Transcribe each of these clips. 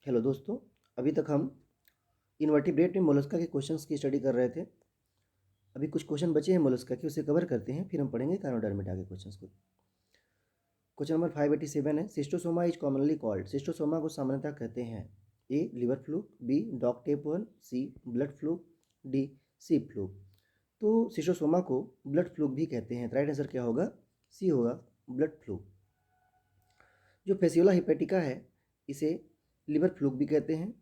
Hello दोस्तों, अभी तक हम इनवर्टिब्रेट में मोलस्का के क्वेश्चंस की स्टडी कर रहे थे। अभी कुछ क्वेश्चन बचे हैं मोलस्का के, उसे कवर करते हैं, फिर हम पढ़ेंगे काइनोडर्मेटा के क्वेश्चंस को। क्वेश्चन नंबर 587 है, schistosoma is commonly called. Schistosoma को सामान्यतः कहते हैं A liver fluke, B dog tapeworm, C blood fluke, D sheep fluke. तो सिस्टोसोमा को ब्लड फ्लूक भी कहते हैं। राइट आंसर क्या होगा? सी होगा, ब्लड फ्लूक। जो फेसियोला हिपेटिका है इसे लिवर फ्लूक भी कहते हैं।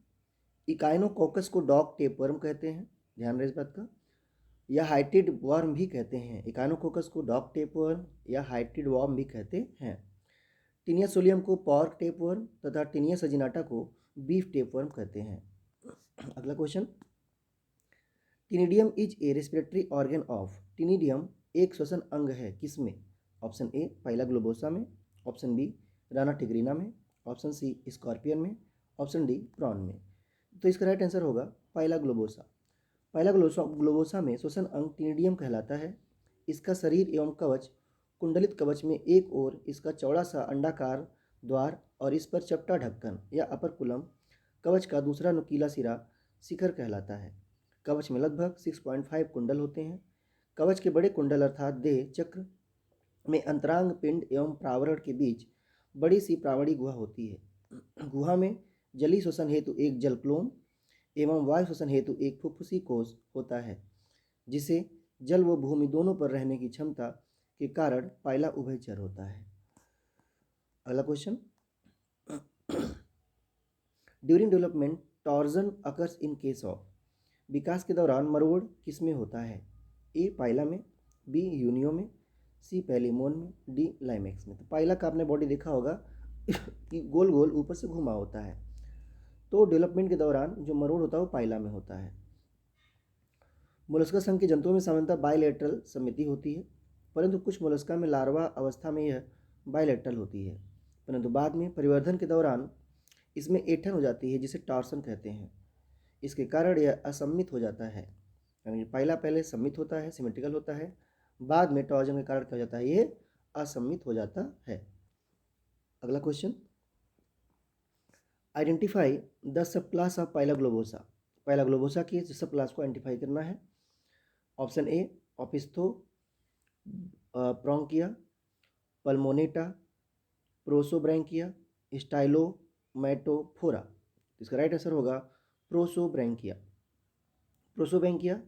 इकाइनोकोकस को डॉग टेपवर्म कहते हैं, ध्यान रहे इस बात का। या हाइटिड वर्म भी कहते हैं। इकाइनोकोकस को डॉग टेपवर्म या हाइटिड वर्म भी कहते हैं। टिनिया सोलियम को पॉर्क टेपवर्म तथा टिनिया सजिनाटा को बीफ टेपवर्म कहते हैं। अगला question, ctenidium is a respiratory organ of. Ctenidium एक श्वसन अंग है किसमें? ऑप्शन ए पाइला ग्लोबोसा में, ऑप्शन बी राना टिग्रीना में, ऑप्शन सी स्कॉर्पियन में, ऑप्शन डी प्रॉन में। तो इसका राइट आंसर होगा पाइला ग्लोबोसा। पाइला ग्लोबोसा में श्वसन अंग टिनिडियम कहलाता है। इसका शरीर एवं कवच कुंडलित कवच में एक ओर इसका चौड़ा सा अंडाकार द्वार और इस पर चपटा ढक्कन या अपरकुलम, कवच का दूसरा नुकीला सिरा शिखर कहलाता है। कवच में लगभग 6.5 कुंडल होते हैं। कवच के बड़े कुंडल अर्थात देह चक्र में अंतरांग पिंड एवं प्रावरण के बीच बड़ी सी प्रावणी गुहा होती है। गुहा में जलीय श्वसन हेतु एक जलक्लोम एवं वायु श्वसन हेतु एक फुफ्फुसी कोश होता है, जिसे जल व भूमि दोनों पर रहने की क्षमता के कारण पाइला उभयचर होता है। अगला question, during development torsion occurs in case of. विकास के दौरान मरोड़ किसमें होता है? ए पाइला में, बी यूनियो में, सी पैलिमोन में, डी लाइमेक्स में। तो पाइला का आपने बॉडी देखा होगा कि गोल गोल ऊपर से घुमा होता है। तो डेवलपमेंट के दौरान जो मरोड़ होता है वो पाइला में होता है। मोलस्का संघ के जंतुओं में सामान्यतः बाइलेटरल समिति होती है, परंतु कुछ मोलस्का में लार्वा अवस्था में यह बाइलेटरल होती है, परंतु बाद में परिवर्धन के दौरान इसमें ऐंठन हो जाती है, जिसे टॉर्सन कहते हैं। इसके कारण यह असम्मित हो जाता है, यानी पहला पहले सम्मित होता है, सिमेट्रिकल होता है, बाद में टॉर्जन के कारण क्या हो जाता है, ये असम्मित हो जाता है। अगला question, identify the sub class of pila globosa. Pila globosa की सब क्लास को आइडेंटिफाई करना है। Option A opisthobranchia, pulmonata, prosobranchia, stylommatophora. इसका राइट आंसर होगा प्रोसोब्रैंकिया। प्रोसोब्रैंकिया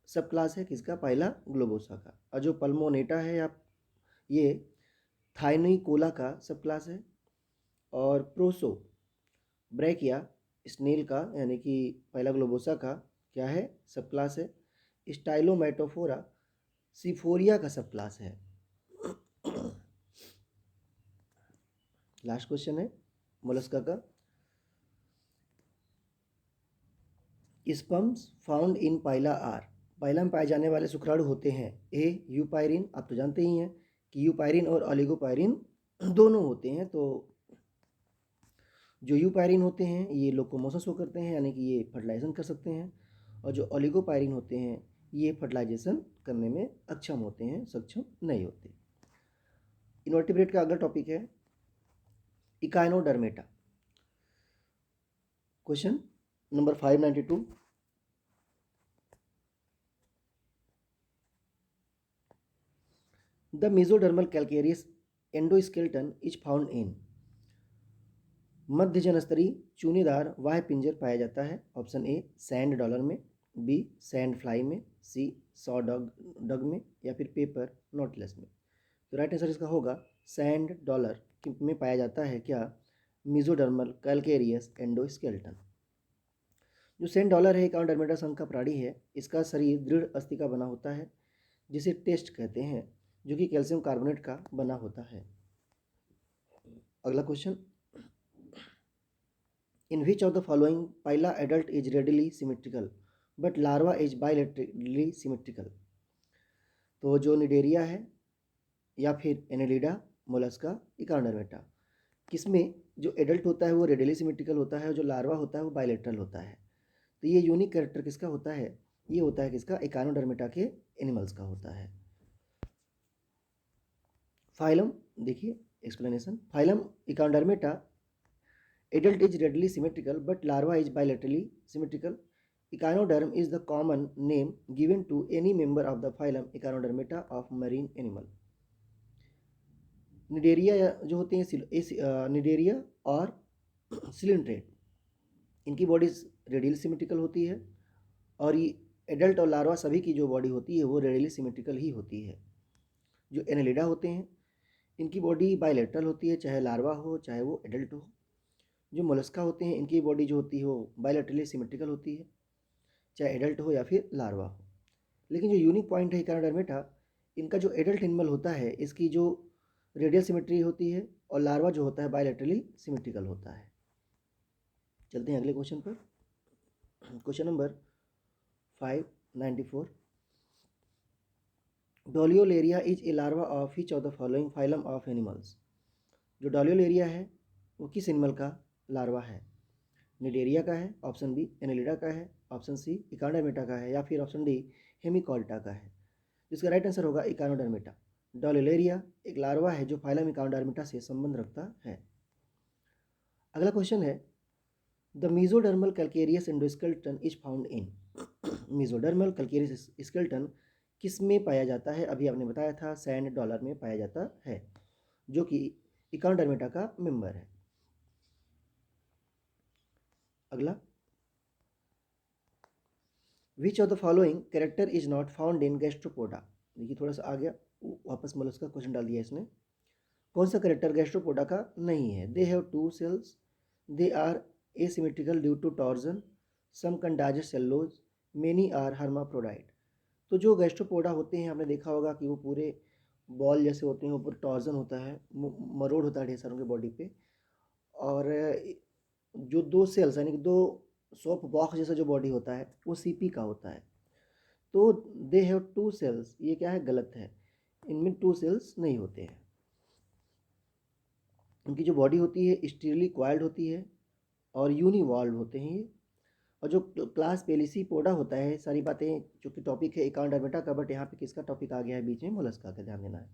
सब क्लास है किसका? पाइला ग्लोबोसा का। और जो पल्मोनेटा है आप, ये थाइनोइकोला का सब क्लास है। और प्रोसो ब्रैकिया स्नेल का, यानी कि पाइला ग्लोबोसा का क्या है? सब क्लास है। स्टाइलोमैटोफोरा सिफोरिया का सब क्लास है। लास्ट क्वेश्चन है मोलस्का का, sperms found in pila are. Pila में पाए जाने वाले शुक्राणु होते हैं ए यूपायरिन, आप तो जानते ही हैं कि यूपायरिन और ऑलिगोपायरिन दोनों होते हैं। तो जो यूपायरिन होते हैं ये लोकोमोशन शो करते हैं, यानी कि ये फर्टिलाइजेशन कर सकते हैं, और जो ऑलिगोपायरिन होते हैं ये फर्टिलाइजेशन करने में अक्षम होते हैं, सक्षम नहीं होते। इनवर्टिब्रेट का अगला टॉपिक है echinodermata. Question number 592, the mesodermal calcareous endoskeleton is found in. मध्य जनस्तरी चूनेदार वाह्य पिंजर पाया जाता है। ऑप्शन ए सैंड डॉलर में, बी सैंड फ्लाई में, सी सॉ डग में, या फिर पेपर नोटलेस में। तो राइट आंसर इसका होगा सैंड डॉलर में पाया जाता है क्या? Mesodermal calcareous endoskeleton. जो सैंड डॉलर है इकाइनोडर्मेटा संघ का प्राणी है। इसका शरीर दृढ़ अस्थि का बना होता है, जिसे टेस्ट कहते हैं, जो कि कैल्शियम कार्बोनेट का बना होता है। अगला question, in which of the following Pila adult is readily symmetrical but larva is bilaterally symmetrical. तो जो निडेरिया है या फिर एनेलिडा, मोलस्का, इकाइनोडर्मेटा, किसमें जो एडल्ट होता है वो रेडिली सिमेट्रिकल होता है और जो लार्वा होता है वो बाइलेटरल होता है। तो ये यूनिक कैरेक्टर किसका होता है? ये होता है किसका? इकाइनोडर्मेटा के एनिमल्स का होता है। फाइलम देखिए, explanation. Phylum Echinodermata Adult is readily symmetrical, but larva is bilaterally symmetrical. Echinoderm is the common name given to any member of the phylum Echinodermata of marine animal. Cnidaria जो होते हैं Cnidaria और सिलिंड्रेट, इनकी body radially symmetrical होती है, और ये adult और लार्वा सभी की जो बॉडी होती है वो रेडियली सिमेट्रिकल ही होती है। जो एनेलिडा होते हैं इनकी बॉडी बायलैटरल होती है, चाहे लार्वा हो चाहे वो एडल्ट हो। जो मोलस्का होते हैं इनकी बॉडी जो होती है वो बायलैटरली सिमेट्रिकल होती है, चाहे एडल्ट हो या फिर लार्वा हो। लेकिन जो यूनिक पॉइंट है इकानोडर्मेटा, इनका जो एडल्ट एनिमल होता है इसकी जो रेडियल सिमेट्री होती है, और लार्वा जो होता है बायलैटरली सिमेट्रिकल होता है। चलते हैं अगले क्वेश्चन पर। Question number 594। Doliolaria is a larva of which of the following phylum of animals. जो डोलियोलेरिया है वो किस एनिमल का लार्वा है? निडेरिया का है, ऑप्शन बी एनेलिडा का है, ऑप्शन सी इकानोडर्मेटा का है, या फिर ऑप्शन डी हेमिकॉल्टा का है। जिसका राइट आंसर होगा इकानोडर्मेटा। डोलियोलेरिया एक लार्वा है जो फाइलम इकानोडर्मेटा से संबंध रखता है। अगला क्वेश्चन है the mesodermal calcareous endoskeleton is found in. Mesodermal calcareous skeleton किस में पाया जाता है? अभी आपने बताया था सैंड डॉलर में पाया जाता है, जो कि इकानोडर्मेटा का मेंबर है। अगला, विच of the following character is not found in Gastropoda. देखिए थोड़ा सा आ गया, वापस मोलस्का क्वेश्चन डाल दिया इसने। कौन सा कैरेक्टर गैस्ट्रोपोडा का नहीं है? They have 2 cells, they are asymmetrical due to torsion, some can digest cellulose, many are hermaphrodite. तो जो गैस्ट्रोपोडा होते हैं आपने देखा होगा कि वो पूरे बॉल जैसे होते हैं, ऊपर टॉर्जन होता है, मरोड़ होता है ढेर सारों के बॉडी पे, और जो 2 सेल्स यानी कि 2 सोप बॉक्स जैसा जो बॉडी होता है वो सीपी का होता है। तो दे हैव 2 सेल्स, ये क्या है? गलत है, इनमें 2 सेल्स नहीं होते हैं। उनकी जो बॉडी होती है स्टीरली क्वाइल्ड होती है और यूनिवॉल्व होते हैं ये। और जो क्लास पेलिसीपोडा होता है, सारी बातें जो कि टॉपिक है इकानोडर्मेटा का, बट यहाँ पे किसका टॉपिक आ गया है बीच में? मोलस्का का, ध्यान देना है।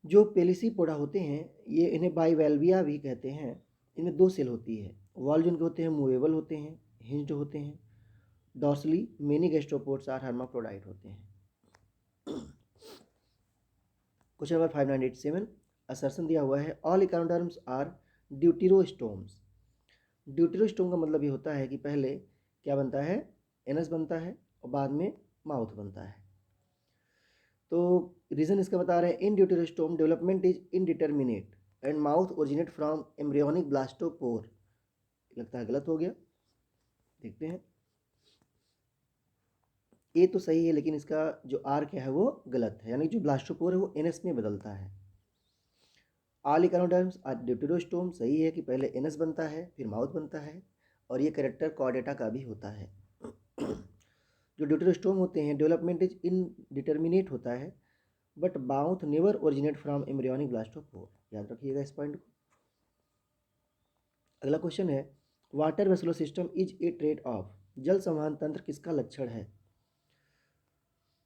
जो पेलिसीपोडा होते हैं ये, इन्हें बाइवेल्विया भी कहते हैं। इनमें 2 सेल होती है, वॉल्व जिनके होते हैं मूवेबल होते हैं, हिंज्ड होते हैं। Dorsally many gastropods are hermaphrodite होते हैं। क्वेश्चन नंबर 597 असर्शन दिया हुआ है all echinoderms are deuterostomes. Deuterostome का मतलब ये होता है कि पहले क्या बनता है? एनस बनता है और बाद में माउथ बनता है। तो रीज़न इसका बता रहे हैं in deuterostome development is indeterminate and mouth originate from embryonic blastopore. लगता है गलत हो गया, देखते हैं। ए तो सही है, लेकिन इसका जो आर क्या है वो गलत है, यानी जो ब्लास्टोपोर है वो एनएस में बदलता है। ऑल इकानोडर्म्स आर ड्यूटेरोस्टोम सही है कि पहले एनएस बनता है फिर माउथ बनता है, और ये कैरेक्टर कॉर्डेटा का भी होता है। जो ड्यूटेरोस्टोम होते हैं डेवलपमेंट इज इनडिटर्मिनेट होता है, but mouth never originate from embryonic blastopore. याद रखिएगा इस पॉइंट को। अगला क्वेश्चन है water vascular system is a trait of. जल संवहन तंत्र किसका लक्षण है?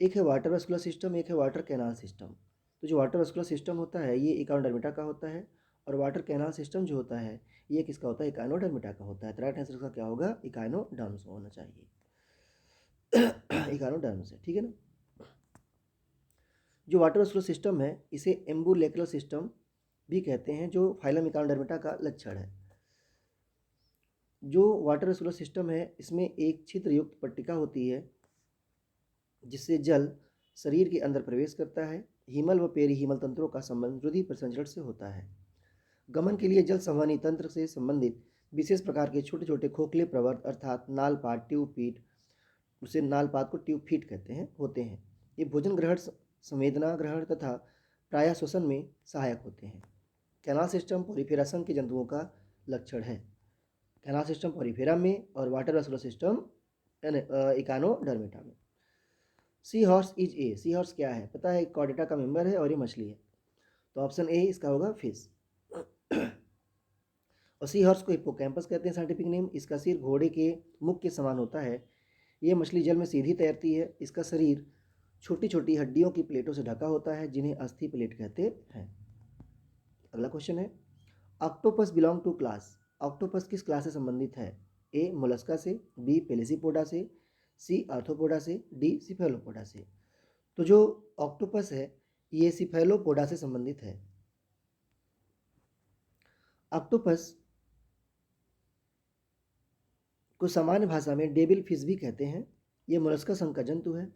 एक है वाटर वेस्कुलर सिस्टम, एक है वाटर कैनाल सिस्टम। तो जो वाटर वेस्कुलर सिस्टम होता है ये इकानोडर्मेटा का होता है, और वाटर कैनाल सिस्टम जो होता है ये किसका होता है? इकानोडर्मेटा का होता है। तो राइट आंसर का क्या होगा? इकानोडर्म्स होना चाहिए। इकानोडर्म्स है, ठीक है ना। जो वाटर वेस्कुलर सिस्टम है इसे एम्बुलेकुलर सिस्टम भी कहते हैं, जो फाइलम इकानोडर्मेटा का लक्षण है। जो वाटर वेस्कुलर सिस्टम है इसमें एक छिद्र युक्त पट्टिका होती है जिससे जल शरीर के अंदर प्रवेश करता है। हीमल व पेरीहीमल तंत्रों का संबंध रुधिर परिसंचरण से होता है। गमन के लिए जल संवहनी तंत्र से संबंधित विशेष प्रकार के छोटे छोटे खोखले प्रवर्त अर्थात नालपात, ट्यूब फीट, उसे नालपात को ट्यूब फीट कहते हैं, होते हैं। ये भोजन ग्रहण, संवेदना ग्रहण तथा प्राय श्वसन में सहायक होते हैं। कैनाल सिस्टम पॉरीफेरा संघ के जंतुओं का लक्षण है। कैनाल सिस्टम पॉरीफेरा में और वाटर वेस्कुलर सिस्टम इकानोडर्मेटा में। Sea horse is a. Sea horse क्या है? पता है, कॉर्डेटा का मेंबर है और ये मछली है, तो ऑप्शन ए इसका होगा फिश। और सी हॉर्स को हिप्पोकैम्पस कहते हैं साइंटिफिक नेम। इसका सिर घोड़े के मुख के समान होता है। ये मछली जल में सीधी तैरती है। इसका शरीर छोटी छोटी हड्डियों की प्लेटों से ढका होता है जिन्हें अस्थि प्लेट कहते हैं। अगला क्वेश्चन है octopus belong to class, octopus किस क्लास से संबंधित है? ए मोलस्का से, बी पेलिसिपोडा से, सी आर्थ्रोपोडा से, डी सिफेलोपोडा से। तो जो ऑक्टोपस है ये सिफेलोपोडा से संबंधित है। ऑक्टोपस को सामान्य भाषा में डेविल फिश भी कहते हैं। यह मोलस्का संघ का जंतु है।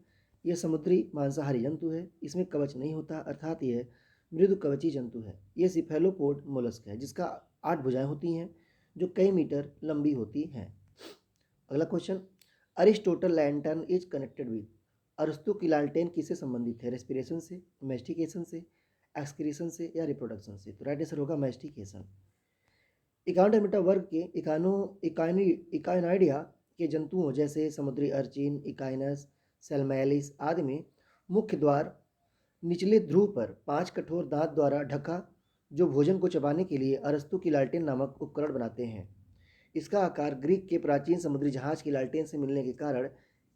यह समुद्री मांसाहारी जंतु है। इसमें कवच नहीं होता, अर्थात यह मृदु कवची जंतु है। यह सिफेलोपोड मोलस्क है जिसका 8 भुजाएं होती हैं जो कई मीटर लंबी होती हैं। अगला question, Aristotle lantern is connected with, अरस्तु की लालटेन किससे संबंधित है? रेस्पिरेशन से, मेस्टिकेशन से, एक्सक्रीशन से या रिप्रोडक्शन से? तो राइट आंसर होगा मेस्टिकेशन। इकानोडर्मिटा वर्ग के इकाइनाइडिया के जंतुओं जैसे समुद्री अर्चिन, इकाइनस, सेलमैलिस आदि में मुख्य द्वार निचले ध्रुव पर 5 कठोर दांत द्वारा ढका जो भोजन को चबाने के लिए अरस्तु की लालटेन नामक उपकरण बनाते हैं। इसका आकार ग्रीक के प्राचीन समुद्री जहाज की लालटेन से मिलने के कारण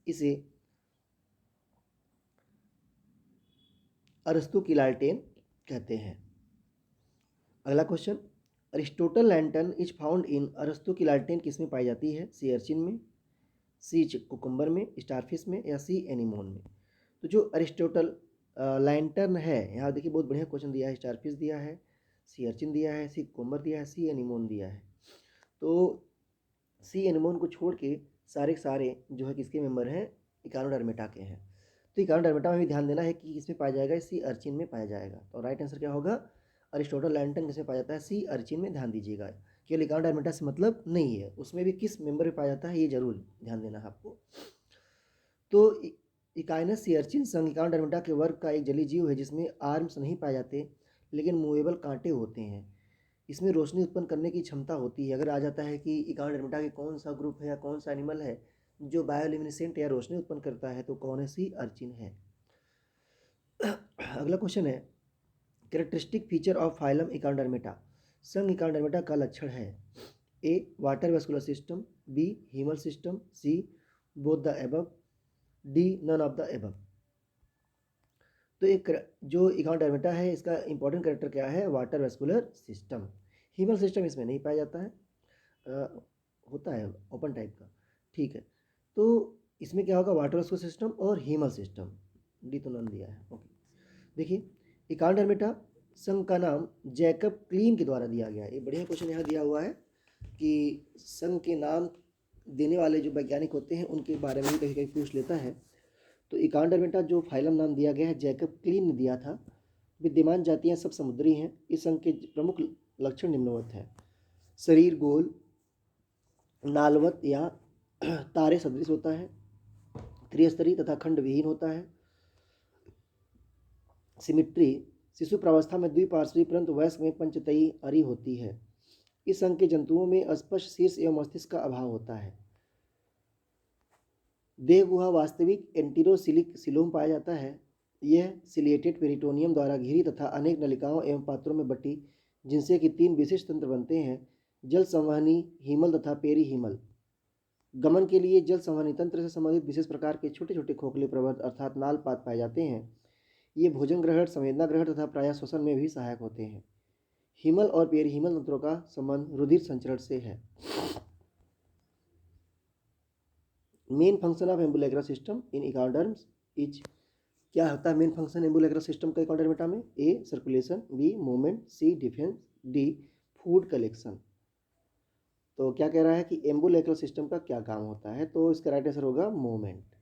इसे अरस्तु की लालटेन कहते हैं। अगला question, Aristotle lantern is found इन, अरस्तु की लालटेन किसमें पाई जाती है? सी अर्चिन में, सी कुकुम्बर में, स्टारफिश में या सी एनीमोन में? तो जो अरिस्टोटल लैंटर्न है, यहाँ देखिए बहुत बढ़िया क्वेश्चन दिया है। स्टारफिश दिया है, सी अर्चिन दिया है, सी कुकुम्बर दिया है, सी एनीमोन दिया है। तो सी एनीमोन को छोड़ के सारे जो है किसके मेंबर हैं? इकानोडर्मेटा के हैं। तो इकानोडर्मेटा में भी ध्यान देना है कि किसमें पाया जाएगा? सी अर्चिन में पाया जाएगा। तो राइट आंसर क्या होगा? अरिस्टोटल लैंटर्न किसमें पाया जाता है? सी अर्चिन में। ध्यान दीजिएगा, केवल इकानोडर्मेटा से मतलब नहीं है, उसमें भी किस मेंबर में पाया जाता है ये जरूर ध्यान देना है आपको। तो इकाइनस सी अर्चिन संघ इकानोडर्मेटा के वर्ग का एक जलीय जीव है जिसमें आर्म्स नहीं पाए जाते लेकिन मूवेबल कांटे होते हैं। इसमें रोशनी उत्पन्न करने की क्षमता होती है। अगर आ जाता है कि इकानोडर्मेटा के कौन सा ग्रुप है या कौन सा एनिमल है जो बायोल्यूमिनेसेंट या रोशनी उत्पन्न करता है, तो कौन है? सी अर्चिन है। अगला क्वेश्चन है, characteristic feature of phylum echinodermata, संघ इकानोडर्मेटा का लक्षण है? A water vascular system, B haemal system, C both the above, D none of the above. तो एक जो इकानोडर्मेटा है इसका इंपॉर्टेंट कैरेक्टर क्या है? Water vascular system. Haemal system इसमें नहीं पाया जाता है, होता है ओपन टाइप का, ठीक है। तो इसमें क्या होगा? वाटर वेस्कुलर सिस्टम और हीमल सिस्टम। डी तो नन दिया है, ओके। देखिए इकानोडर्मेटा संघ का नाम जैकब क्लीन के द्वारा दिया गया है। ये बढ़िया क्वेश्चन यहाँ दिया हुआ है कि संघ के नाम देने वाले जो वैज्ञानिक होते हैं उनके बारे में भी कहीं कहीं पूछ लेता है। तो इकानोडर्मेटा जो फाइलम नाम दिया गया है जैकब क्लीन ने दिया था। विद्यमान जातियाँ सब समुद्री हैं। इस संघ के प्रमुख लक्षण निम्नवत है: शरीर गोल, नालवत या तारे सदृश होता है, त्रिस्तरीय तथा खंड विहीन होता है, सिमिट्री, शिशु प्रावस्था में द्विपार्श्वी परंतु वयस्क में पंचतई अरी होती है। इस संघ के जंतुओं में स्पष्ट शीर्ष एवं मस्तिष्क का अभाव होता है। देह गुहा वास्तविक एंटीरोसिलिक सिलोम पाया जाता है। यह सिलिएटेड पेरिटोनियम द्वारा घिरी तथा अनेक नलिकाओं एवं पात्रों में बटी, जिनसे कि 3 विशिष्ट तंत्र बनते हैं: जल संवहनी, हीमल तथा पेरी हीमल। गमन के लिए जल संवहनी तंत्र से संबंधित विशेष प्रकार के छोटे छोटे खोखले प्रवर्त अर्थात नालपात पाए जाते हैं। ये भोजन ग्रहण, संवेदना ग्रहण तथा प्रायः श्वसन में भी सहायक होते हैं। हीमल और पेरी हीमल तंत्रों का संबंध रुधिर संचरण से है। Main function of ambulacra system in echinoderms is, क्या होता है मेन फंक्शन एम्बुलेक्रा सिस्टम का इकानोडर्मेटा में? A circulation, B movement, C defence, D food collection. तो क्या कह रहा है कि एम्बुलेक्रल सिस्टम का क्या काम होता है? तो इसका राइट आंसर होगा movement.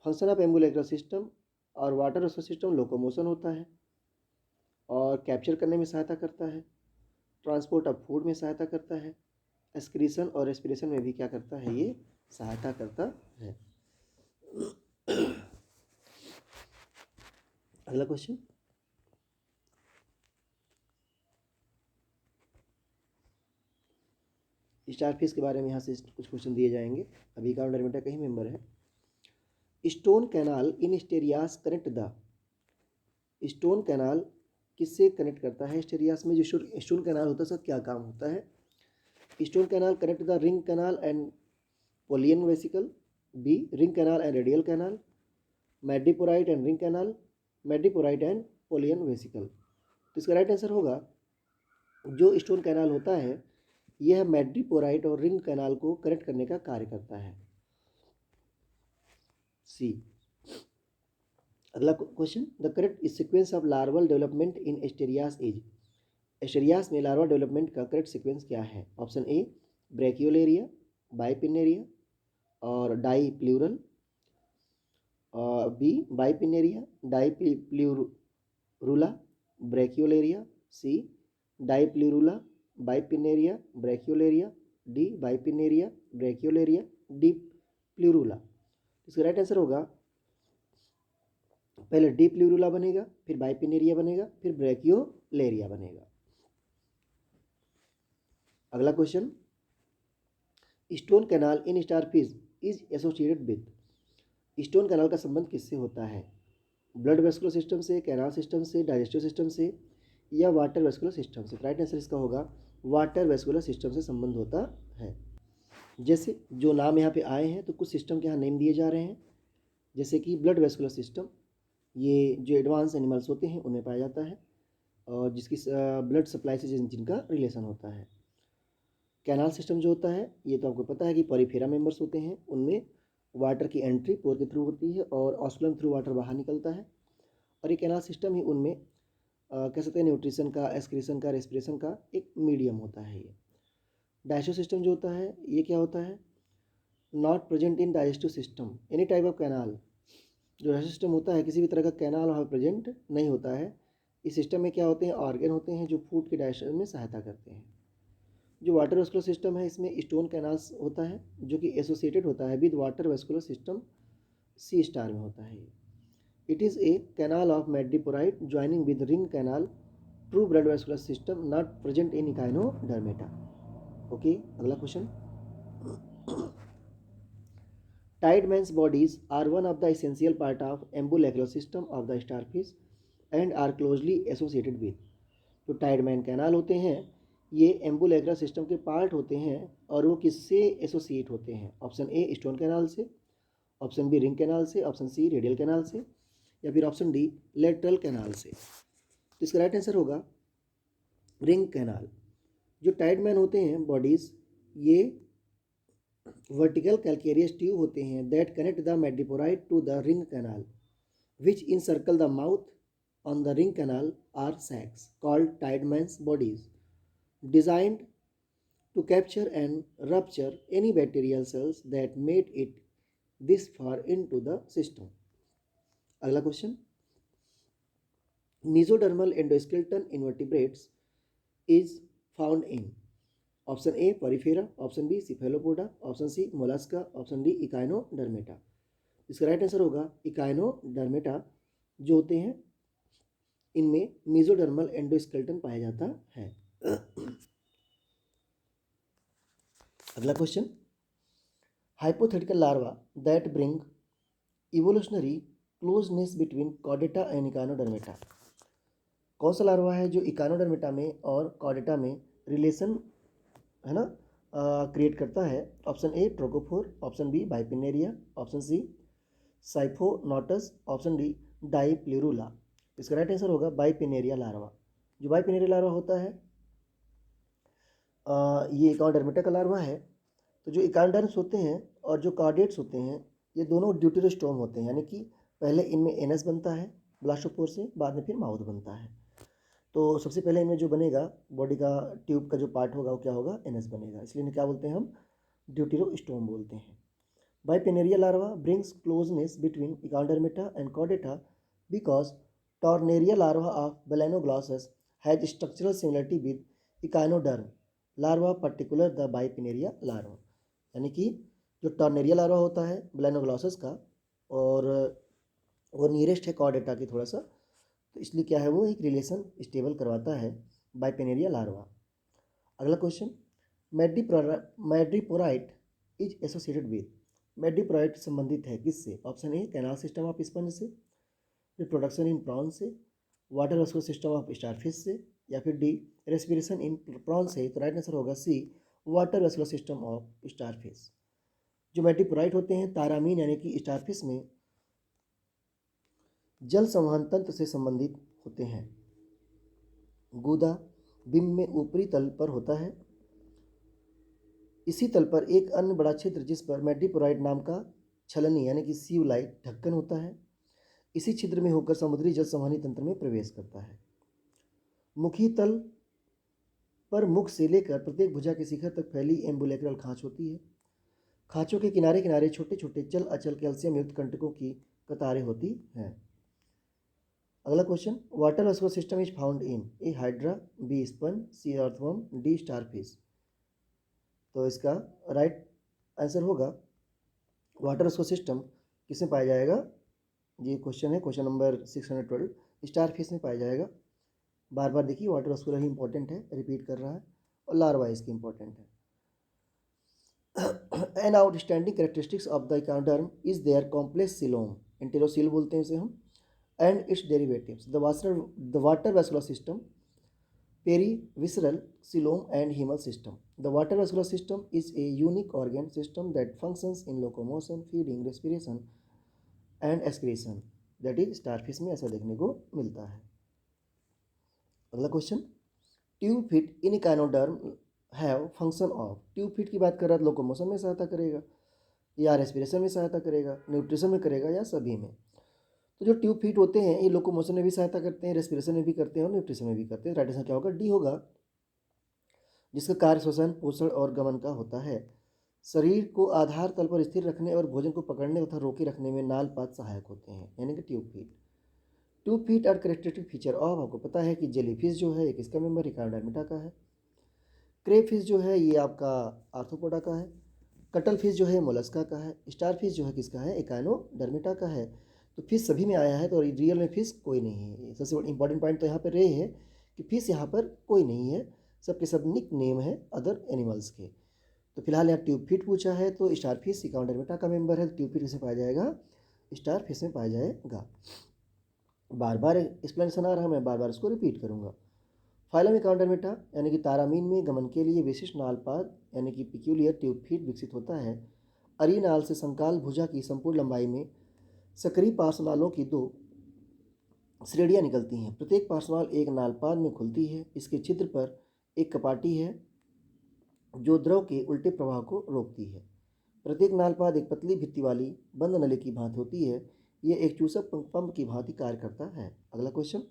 Function of ambulacral system और वाटर वेस्कुलर सिस्टम लोकोमोशन होता है और कैप्चर करने में सहायता करता है, ट्रांसपोर्ट ऑफ फूड में सहायता करता है, एक्सक्रीशन और रेस्पिरेशन में भी क्या करता है? ये सहायता करता है। अगला क्वेश्चन, स्टारफिश के बारे में यहाँ से कुछ क्वेश्चन दिए जाएंगे। अभी इकानोडर्मेटा का ही मेंबर है। Stone canal in asterias connect the, stone canal किससे कनेक्ट करता है? स्टेरियास में जो स्टोन कैनाल होता है उसका क्या काम होता है? Stone canal connect the ring canal and polian vesicle, B ring canal and radial canal, madreporite and ring canal, madreporite and polian vesicle. तो इसका राइट आंसर होगा जो स्टोन कैनाल होता है यह मैड्रीपोराइट और रिंग कैनाल को कनेक्ट करने का कार्य करता है। सी। अगला question, the correct sequence of larval development in Asterias is. Asterias में लार्वा डेवलपमेंट का करेक्ट सीक्वेंस क्या है? ऑप्शन ए ब्रैकियोलेरिया, बाइपिनेरिया और डाईप्ल्यूरल, बी बाइपिनेरिया, डाईप्ल्यूरुला, ब्रैकियोलेरिया, सी डाईप्ल्यूरुला, बाइपिनेरिया, ब्रैकियोलेरिया, डी बाइपिनेरिया, ब्रैकियोलेरिया, डी प्ल्यूरुला। इसका राइट आंसर होगा पहले डी प्ल्यूरुला बनेगा, फिर बाइपिनेरिया बनेगा, फिर ब्रैकियोलेरिया बनेगा। अगला question, stone canal in starfish is associated with. Stone canal का संबंध किससे होता है? ब्लड वेस्कुलर सिस्टम से, कैनाल सिस्टम से, डाइजेस्टिव सिस्टम से या वाटर वेस्कुलर सिस्टम से? राइट आंसर इसका होगा वाटर वेस्कुलर सिस्टम से संबंध होता है। जैसे जो नाम यहाँ पे आए हैं तो कुछ सिस्टम के यहाँ नेम दिए जा रहे हैं, जैसे कि ब्लड वेस्कुलर सिस्टम, ये जो एडवांस एनिमल्स होते हैं उनमें पाया जाता है और जिसकी ब्लड सप्लाई से जिनका रिलेशन होता है। कैनाल सिस्टम जो होता है ये तो आपको पता है कि पॉरीफेरा मेंबर्स होते हैं, उनमें वाटर की एंट्री पोर के थ्रू होती है और ऑस्कुलम थ्रू वाटर बाहर निकलता है। और ये कैनाल सिस्टम ही उनमें कह सकते हैं न्यूट्रिशन का, एक्सक्रीशन का, रेस्पिरेशन का एक मीडियम होता है। ये डाइजेस्टिव सिस्टम जो होता है ये क्या होता है? Not present in digestive system any type of canal. जो डाइजेस्टिव सिस्टम होता है किसी भी तरह का कैनाल वहाँ प्रेजेंट नहीं होता है। इस सिस्टम में क्या होते हैं? ऑर्गन होते हैं जो फूड के डाइजेशन में सहायता करते हैं। जो वाटर वेस्कुलर सिस्टम है इसमें स्टोन कैनाल्स होता है जो कि एसोसिएटेड होता है with water vascular system, sea star में होता है। It is a canal of madreporite joining with ring canal, true blood vascular system, not present in echinodermata. Okay, अगला question, Tiedemann's bodies are one of the essential part of ambulacular system of the starfish and are closely associated with. जो Tiedemann canal होते हैं ये एम्बुलेक्युलर system के part होते हैं और वो किससे एसोसिएट होते हैं? ऑप्शन ए स्टोन कैनाल से, ऑप्शन बी रिंग कैनाल से, ऑप्शन सी रेडियल कैनाल से या फिर ऑप्शन डी लेटरल कैनाल से। तो इसका राइट आंसर होगा रिंग कैनाल। जो टाइडमैन होते हैं बॉडीज ये वर्टिकल कैल्केरियस ट्यूब होते हैं that connect the madreporite to the ring canal which encircle the mouth on the ring canal are sacs called Tiedemann's bodies designed to capture and rupture any bacterial cells that made it this far into the system. अगला question, mesodermal endoskeleton invertebrates is found in option A Porifera, option B Cephalopoda, option C Mollusca, option D Echinodermata. इसका right answer होगा Echinodermata जो होते हैं इनमें mesodermal endoskeleton पाया जाता है। अगला question, hypothetical larva that bring evolutionary closeness between Chordata and Echinodermata. कौन सा लार्वा है जो इकाइनोडर्मेटा में और कॉर्डेटा में रिलेशन है ना क्रिएट करता है? Option A trochophore, option B bipinnaria, option C cyphonautes, option D dipleurula. इसका राइट आंसर होगा बाइपिनेरिया लार्वा। जो बाइपिनेरिया लार्वा होता है ये इकाइनोडर्मेटा का लार्वा है। तो जो इकाइनोडर्म्स होते हैं और जो कॉर्डेट्स होते हैं ये दोनों ड्यूटेरोस्टोम होते हैं, यानी कि पहले इनमें एनस बनता है ब्लास्टोपोर से, बाद में फिर माउथ बनता है। तो सबसे पहले इनमें जो बनेगा बॉडी का ट्यूब का जो पार्ट होगा वो क्या होगा? एनस बनेगा, इसलिए इन्हें क्या बोलते हैं हम? ड्यूटेरोस्टोम बोलते हैं। Bipinnaria larva brings closeness between Echinodermata and Chordata because Tornaria larva of Balanoglossus has structural similarity with Echinoderm larva, particular the Bipineria larva। यानी कि जो टॉर्नेरिया लार्वा होता है Balanoglossus का और वो नियरेस्ट है कॉर्डेटा की थोड़ा सा, तो इसलिए क्या है वो एक रिलेशन स्टेबल करवाता है बाइपिनेरिया लार्वा। अगला क्वेश्चन, मैड्रीपोराइट इज एसोसिएटेड विद। मैड्रीपोराइट संबंधित है किससे? Option A canal system of sponge से, रिप्रोडक्शन इन प्रॉन से, water vascular system of starfish से या फिर डी रेस्पिरेशन इन प्रॉन से। तो राइट आंसर होगा C water vascular system of starfish. जो मैड्रीपोराइट होते हैं तारामीन यानी कि स्टारफिश में जल संवहन तंत्र से संबंधित होते हैं। गूदा, बिंब में ऊपरी तल पर होता है। इसी तल पर एक अन्य बड़ा छिद्र जिस पर मेडिपोराइड नाम का छलनी यानी कि सीवलाइट ढक्कन होता है। इसी छिद्र में होकर समुद्री जल संवहनी तंत्र में प्रवेश करता है। मुखी तल पर मुख से लेकर प्रत्येक भुजा के शिखर तक फैली एम्बुलेक्रल खांच होती है। खांचों के किनारे किनारे छोटे छोटे चल अचल कैल्शियम युक्त कंटकों की कतारें होती हैं। अगला question, water vascular system is found in A hydra, B sponge, C earthworm, D starfish. तो इसका राइट आंसर होगा वाटर वेस्कुलर सिस्टम किसमें पाया जाएगा? ये क्वेश्चन है, क्वेश्चन नंबर 612, स्टारफिश में पाया जाएगा। बार बार देखिए, वाटर वेस्कुलर ही इंपॉर्टेंट है, रिपीट कर रहा है, और लार्वा इसकी इंपॉर्टेंट है। An outstanding characteristics of the echinoderm is their complex coelom, enterocoel बोलते हैं इसे हम, and its derivatives. The water vascular system, perivisceral, coelom, and hymal system. The water vascular system is a unique organ system that functions in locomotion, feeding, respiration, and excretion. That is starfish में ऐसा देखने को मिलता है। अगला question, tube feet in echinoderm have function of. Tube feet की बात कर रहा है, लोकोमोशन में सहायता करेगा या रेस्पिरेशन में सहायता करेगा, न्यूट्रिशन में करेगा या सभी में। तो जो ट्यूब फीट होते हैं ये लोकोमोशन में भी सहायता करते हैं, रेस्पिरेशन में भी करते हैं और न्यूट्रिशन में भी करते हैं। राइट आंसर क्या होगा? डी होगा, जिसका कार्य श्वसन, पोषण और गमन का होता है। शरीर को आधार तल पर स्थिर रखने और भोजन को पकड़ने तथा रोके रखने में नाल पात सहायक होते हैं, यानी कि tube feet. Tube feet are characteristic feature of, आपको पता है कि जेलीफिश जो है ये किसका मेंबर, इकोनोडर्मिटा का है। क्रेफिश जो है ये आपका आर्थ्रोपोडा का है। कटल फिश जो है मोलस्का का है। स्टार फिश जो है किसका है? इकोनोडर्मिटा का है। तो फिश सभी में आया है, तो रियल में फिश कोई नहीं है। सबसे बड़ा इंपॉर्टेंट पॉइंट तो यहाँ पर ये है कि फिश यहाँ पर कोई नहीं है, सबके सब निक नेम है अदर एनिमल्स के। तो फिलहाल यहाँ ट्यूब फिट पूछा है, तो स्टार फिश इकोनोडर्मिटा का मेंबर है, ट्यूब फिट किसमें पाया जाएगा? स्टार फिश में पाया जाएगा। बार बार एक्सप्लेनेशन आ रहा है, मैं बार बार इसको रिपीट करूँगा। फाइलम इकोनोडर्मिटा यानी कि तारामीन में गमन के लिए विशिष्ट नालपाद यानी कि पिक्यूलियर ट्यूब फीट विकसित होता है। अरी नाल से संकाल भुजा की संपूर्ण लंबाई में सक्रिय पार्श्वनालों की 2 श्रेणियां निकलती हैं। प्रत्येक पार्श्वनाल एक नालपाद में खुलती है। इसके छिद्र पर एक कपाटी है जो द्रव के उल्टे प्रवाह को रोकती है। प्रत्येक नालपाद एक पतली भित्ति वाली बंद नली की भांति होती है। यह एक चूसक पंप की भांति कार्य करता है। अगला question,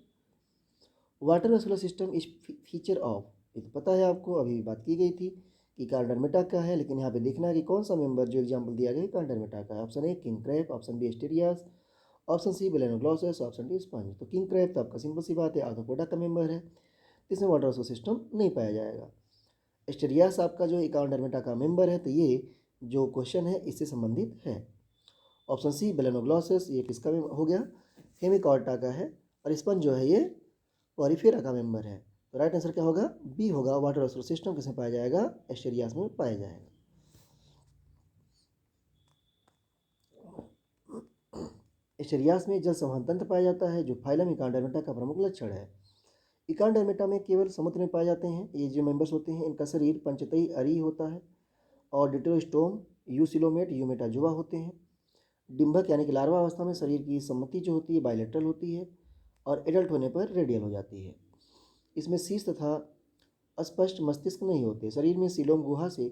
water vascular system is feature of. ये तो पता है आपको, अभी बात की गई थी कि इकोनोडर्मिटा का है, लेकिन यहाँ पे देखना है कि कौन सा मेंबर जो एग्जांपल दिया गया इकोनोडर्मिटा का है। Option A king crab, option B Asterias, option C Balanoglossus, option D sponge. तो किंग क्रैब तो आपका सिंपल सी बात है, आर्थ्रोपोडा का मेंबर है, इसमें वाटर वेस्कुलर सिस्टम नहीं पाया जाएगा। एस्टेरियास आपका जो इकोनोडर्मिटा का मेंबर है, तो ये जो क्वेश्चन है इससे संबंधित है। ऑप्शन सी बेलेनोग्लॉसस, ये किसका हो गया? हेमिकॉर्टा का है। और स्पंज जो है ये पॉरीफेरा का मेंबर है। तो राइट आंसर क्या होगा? बी होगा, वाटर वेस्कुलर सिस्टम किसमें पाया जाएगा? एस्टेरियास में पाया जाएगा। एस्टेरियास में जल संवहन तंत्र पाया जाता है, जो फाइलम इकोनोडर्मिटा का प्रमुख लक्षण है। इकोनोडर्मिटा में केवल समुद्र में पाए जाते हैं ये जो मेंबर्स होते हैं। इनका शरीर पंचतई अरी होता है और डिटरोस्टोम, यूसिलोमेट, यूमेटाजुआ होते हैं। डिंभक यानी कि लार्वा अवस्था में शरीर की सम्मति जो होती है बायलेटरल होती है और एडल्ट होने पर रेडियल हो जाती है। इसमें शीश तथा अस्पष्ट मस्तिष्क नहीं होते। शरीर में सीलोम गुहा से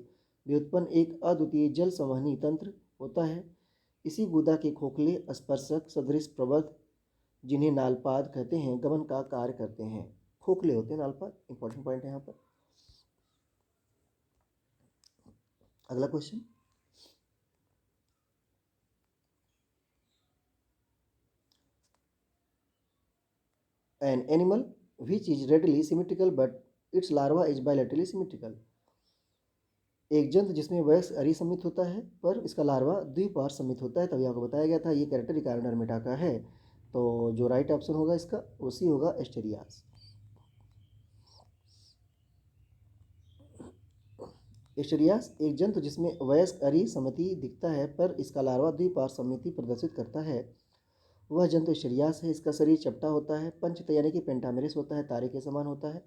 व्युत्पन्न एक अद्वितीय जल संवहनी तंत्र होता है। इसी गुदा के खोखले स्पर्शक सदृश प्रबंध, जिन्हें नालपाद कहते हैं, गमन का कार्य करते हैं। खोखले होते हैं नालपाद, इंपॉर्टेंट पॉइंट है यहाँ पर। अगला question, an animal which is radially symmetrical but its larva is bilaterally symmetrical. एक जंतु जिसमें वयस्क अरिसमित होता है पर इसका लार्वा द्विपार्श्व समित होता है। तभी आपको बताया गया था ये कैरेक्टर इकोनोडर्मिटा का है। तो जो राइट ऑप्शन होगा इसका उसी होगा एस्टेरियास। एस्टेरियास एक जंतु जिसमें वयस्क अरिसमिति दिखता है पर इसका लार्वा द्विपार्श्व समिति प्रदर्शित करता है, वह जंतु एस्टेरियास है। इसका शरीर चपटा होता है, पंच यानी कि पेंटामेरिस होता है, तारे के समान होता है।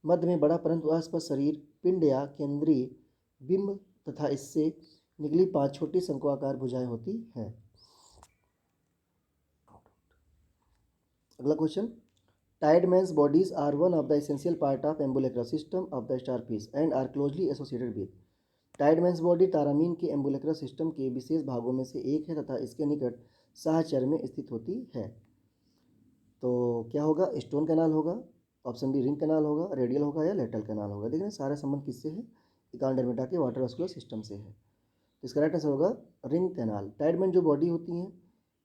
मध्य में बड़ा परंतु अस्पष्ट शरीर, पिंड या केंद्रीय बिंब तथा इससे निकली 5 छोटी शंकुआकार भुजाएं होती हैं। अगला question, Tiedemann's bodies are one of the essential part of ambulacral system of the starfish and are closely associated with. Tiedemann's body तारामीन के एम्बुलेक्रल सिस्टम के विशेष भागों में से एक है तथा इसके निकट साहचर्य में स्थित होती है। तो क्या होगा, स्टोन कैनाल होगा, ऑप्शन डी रिंग कैनाल होगा, रेडियल होगा या लेटरल कैनाल होगा। देख रहे हैं सारे संबंध किससे है, एकांडरमेटा के वाटर वास्कुलर सिस्टम से है। तो इसका राइट आंसर होगा रिंग कैनाल। टाइडमैन जो बॉडी होती हैं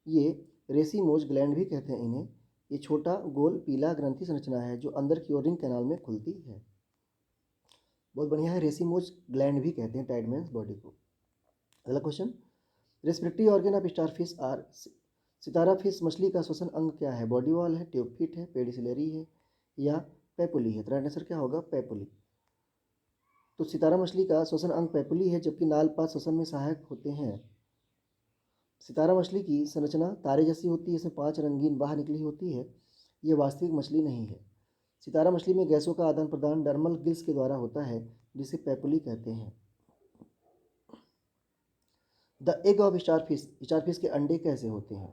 ये रेसिमोज ग्लैंड भी कहते हैं इन्हें। ये छोटा गोल पीला ग्रंथि संरचना है जो अंदर की ओर रिंग कैनाल में खुलती है। बहुत बढ़िया है, रेसिमोज ग्लैंड भी कहते हैं टाइडमैन्स बॉडी को। अगला question, respiratory organ of starfish are. सितारा फिश मछली का श्वसन अंग क्या है, बॉडी वॉल है, ट्यूबफिट है, पेडिसिलरी है या पेपुली है। तो राइट आंसर क्या होगा, पेपुली। तो सितारा मछली का श्वसन अंग पेपुली है जबकि नालपात श्वसन में सहायक होते हैं। सितारा मछली की संरचना तारे जैसी होती है, इसमें 5 रंगीन बाहर निकली होती है। ये वास्तविक मछली नहीं है। सितारा मछली में गैसों का आदान प्रदान डर्मल गिल्स के द्वारा होता है जिसे पेपुली कहते हैं। The egg of starfish, starfish के अंडे कैसे होते हैं,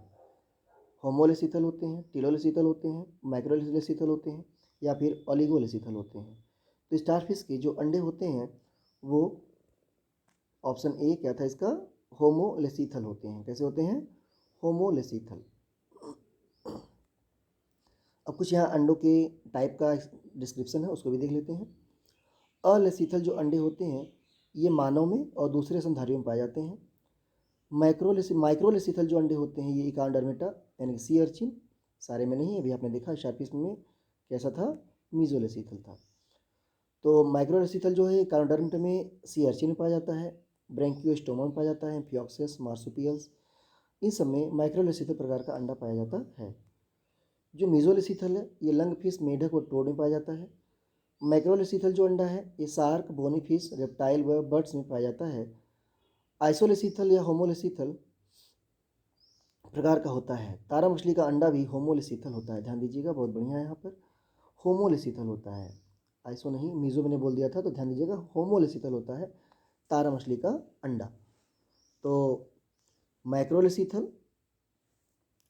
होमोलेसिथल होते हैं, टिलोलेसिथल होते हैं, माइक्रोलेसिथल होते हैं या फिर ओलिगोलेसिथल होते हैं। तो स्टारफिश के जो अंडे होते हैं वो ऑप्शन ए क्या था इसका, होमोलेसिथल होते हैं। कैसे होते हैं, होमोलेसिथल। अब कुछ यहाँ अंडों के टाइप का डिस्क्रिप्शन है, उसको भी देख लेते हैं। अलेसिथल जो अंडे होते हैं ये मानव में और दूसरे स्तनधारियों में पाए जाते हैं। माइक्रोलेसिथल जो अंडे होते हैं ये इकांडरमेटा यानी कि सी अर्चिन, सारे में नहीं, अभी आपने देखा शार्पिश में कैसा था, मीजोलेसिथल था। तो माइक्रोलेसिथल जो है इकांडरमेटा में सी अर्चिन में पाया जाता है, ब्रैंकियोस्टोमा में पाया जाता है, फियोक्सेस, मार्सुपियल्स, इन सब में माइक्रोलेसिथल प्रकार का अंडा पाया जाता है। जो मीजोलेसिथल है ये लंगफिश, मेढक और टोड में पाया जाता है। माइक्रोलेसिथल जो अंडा है ये शार्क, बोनीफिश, रेप्टाइल व बर्ड्स में पाया जाता है। आइसोलेसिथल या होमोलेसिथल प्रकार का होता है। तारा मछली का अंडा भी होमोलेसिथल होता है, ध्यान दीजिएगा, बहुत बढ़िया है, यहाँ पर होमोलेसिथल होता है, आइसो नहीं, मीजो मैंने बोल दिया था, तो ध्यान दीजिएगा होमोलेसिथल होता है तारा मछली का अंडा। तो माइक्रोलेसिथल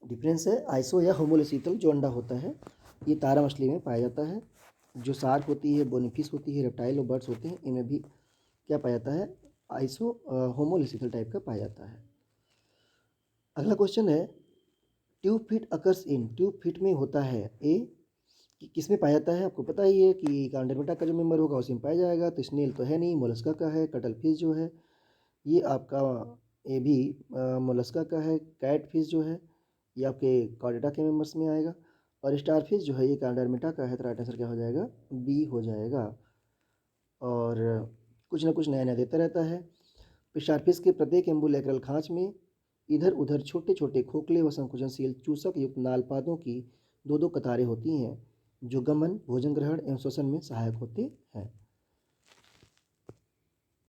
डिफरेंस है, आइसो या होमोलेसिथल जो अंडा होता है ये तारा मछली में पाया जाता है। जो शार्क होती है, बोनीफिश होती है, रेप्टाइल और बर्ड्स होते हैं, इनमें भी क्या पाया जाता है, आइसो होमोलेसिथल टाइप का पाया जाता है। अगला क्वेश्चन है, tube fit occurs in, tube fit में होता है ए किस में पाया जाता है, आपको पता ही है कि कांडेमेटा का जो मेंबर होगा उसी में पाया जाएगा। तो स्नेल तो है नहीं, मोलस्का का है। कटल फिश जो है ये आपका ये भी मोलस्का का है। कैट फिश जो है ये आपके कॉर्डेटा के मेंबर्स में आएगा। और स्टार फिश जो है ये कांडेमेटा का है। तो राइट आंसर क्या हो जाएगा, बी हो जाएगा। और कुछ ना कुछ नया नया देता रहता है। स्टारफिश के प्रत्येक एम्बुलेक्रल खांच में इधर उधर छोटे छोटे खोखले व संकुचनशील चूसक युक्त नालपादों की 2-2 कतारें होती हैं जो गमन, भोजन ग्रहण एवं श्वसन में सहायक होते हैं।